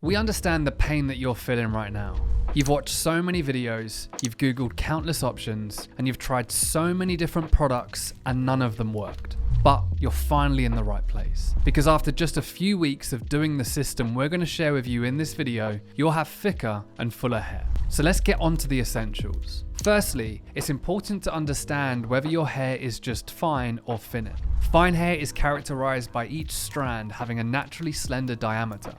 We understand the pain that you're feeling right now. You've watched so many videos, you've Googled countless options, and you've tried so many different products and none of them worked. But you're finally in the right place. Because after just a few weeks of doing the system we're going to share with you in this video, you'll have thicker and fuller hair. So let's get on to the essentials. Firstly, it's important to understand whether your hair is just fine or thinning. Fine hair is characterized by each strand having a naturally slender diameter,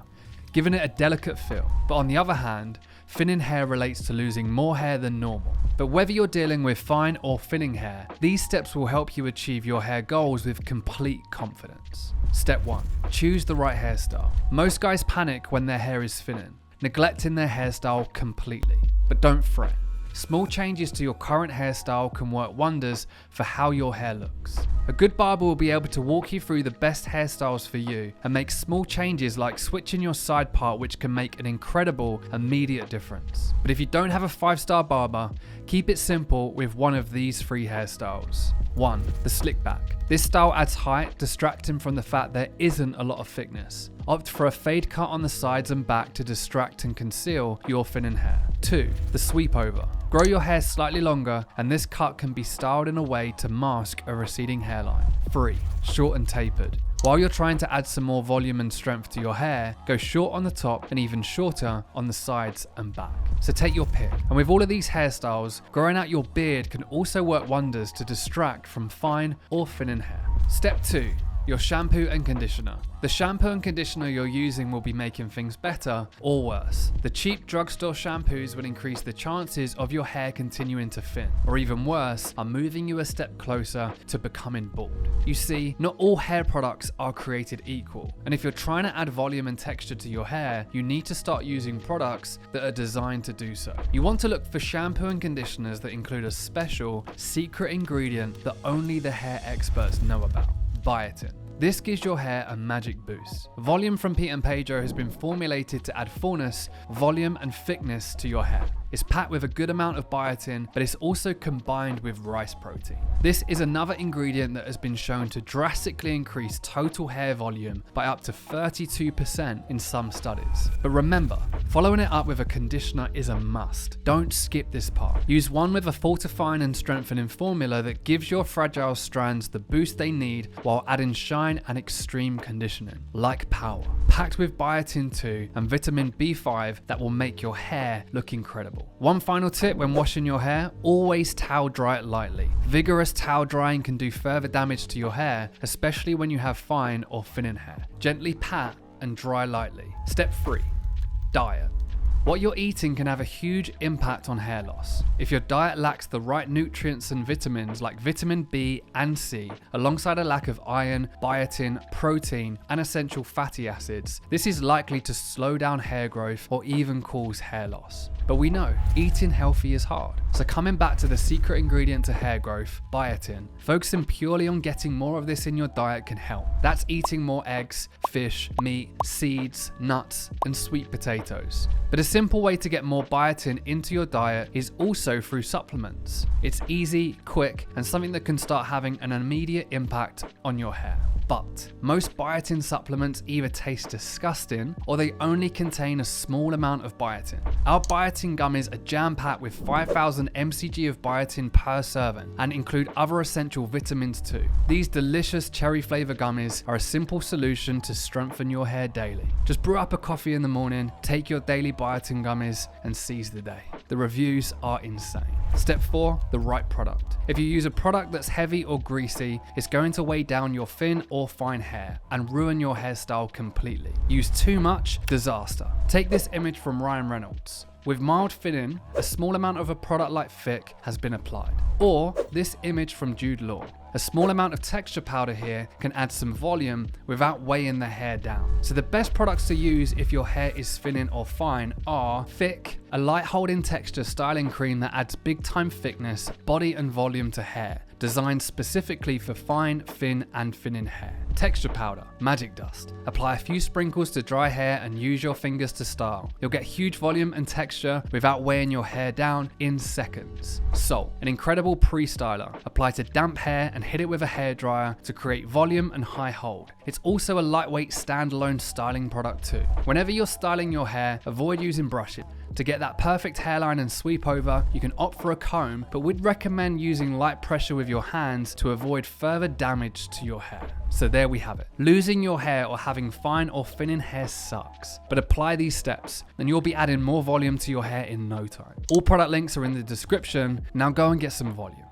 giving it a delicate feel. But on the other hand, thinning hair relates to losing more hair than normal. But whether you're dealing with fine or thinning hair, these steps will help you achieve your hair goals with complete confidence. Step 1. Choose the right hairstyle. Most guys panic when their hair is thinning, neglecting their hairstyle completely. But don't fret. Small changes to your current hairstyle can work wonders for how your hair looks. A good barber will be able to walk you through the best hairstyles for you and make small changes like switching your side part, which can make an incredible immediate difference. But if you don't have a 5-star barber, keep it simple with one of these 3 hairstyles. 1. The slick back. This style adds height, distracting from the fact there isn't a lot of thickness. Opt for a fade cut on the sides and back to distract and conceal your thinning hair. 2. The sweep over. Grow your hair slightly longer, and this cut can be styled in a way to mask a receding hairline. 3. Short and tapered. While you're trying to add some more volume and strength to your hair, go short on the top and even shorter on the sides and back. So take your pick. And with all of these hairstyles, growing out your beard can also work wonders to distract from fine or thinning hair. Step 2. Your shampoo and conditioner. The shampoo and conditioner you're using will be making things better or worse. The cheap drugstore shampoos will increase the chances of your hair continuing to thin, or even worse, are moving you a step closer to becoming bald. You see, not all hair products are created equal, and if you're trying to add volume and texture to your hair, you need to start using products that are designed to do so. You want to look for shampoo and conditioners that include a special, secret ingredient that only the hair experts know about: biotin. This gives your hair a magic boost. Volume from Pete and Pedro has been formulated to add fullness, volume and thickness to your hair. It's packed with a good amount of biotin, but it's also combined with rice protein. This is another ingredient that has been shown to drastically increase total hair volume by up to 32% in some studies. But remember, following it up with a conditioner is a must. Don't skip this part. Use one with a fortifying and strengthening formula that gives your fragile strands the boost they need while adding shine and extreme conditioning, like power. Packed with biotin 2 and vitamin B5 that will make your hair look incredible. One final tip when washing your hair: always towel dry it lightly. Vigorous towel drying can do further damage to your hair, especially when you have fine or thinning hair. Gently pat and dry lightly. Step 3. Diet. What you're eating can have a huge impact on hair loss. If your diet lacks the right nutrients and vitamins like vitamin B and C, alongside a lack of iron, biotin, protein, and essential fatty acids, this is likely to slow down hair growth or even cause hair loss. But we know eating healthy is hard. So coming back to the secret ingredient to hair growth, biotin, focusing purely on getting more of this in your diet can help. That's eating more eggs, fish, meat, seeds, nuts, and sweet potatoes. But a simple way to get more biotin into your diet is also through supplements. It's easy, quick, and something that can start having an immediate impact on your hair. But most biotin supplements either taste disgusting or they only contain a small amount of biotin. Our biotin gummies are jam-packed with 5,000 mcg of biotin per serving and include other essential vitamins too. These delicious cherry flavor gummies are a simple solution to strengthen your hair daily. Just brew up a coffee in the morning, take your daily biotin gummies, and seize the day. The reviews are insane. Step 4. The right product. If you use a product that's heavy or greasy, it's going to weigh down your thin or fine hair and ruin your hairstyle completely. Use too much, disaster. Take this image from Ryan Reynolds. With mild thinning, a small amount of a product like Thick has been applied. Or this image from Jude Law. A small amount of texture powder here can add some volume without weighing the hair down. So the best products to use if your hair is thinning or fine are Thick, a light holding texture styling cream that adds big time thickness, body and volume to hair, designed specifically for fine, thin and thinning hair. Texture powder, magic dust. Apply a few sprinkles to dry hair and use your fingers to style. You'll get huge volume and texture without weighing your hair down in seconds. Salt, an incredible pre-styler. Apply to damp hair and hit it with a hairdryer to create volume and high hold. It's also a lightweight standalone styling product too. Whenever you're styling your hair, avoid using brushes. To get that perfect hairline and sweep over, you can opt for a comb, but we'd recommend using light pressure with your hands to avoid further damage to your hair. So there we have it. Losing your hair or having fine or thinning hair sucks, but apply these steps, then you'll be adding more volume to your hair in no time. All product links are in the description. Now go and get some volume.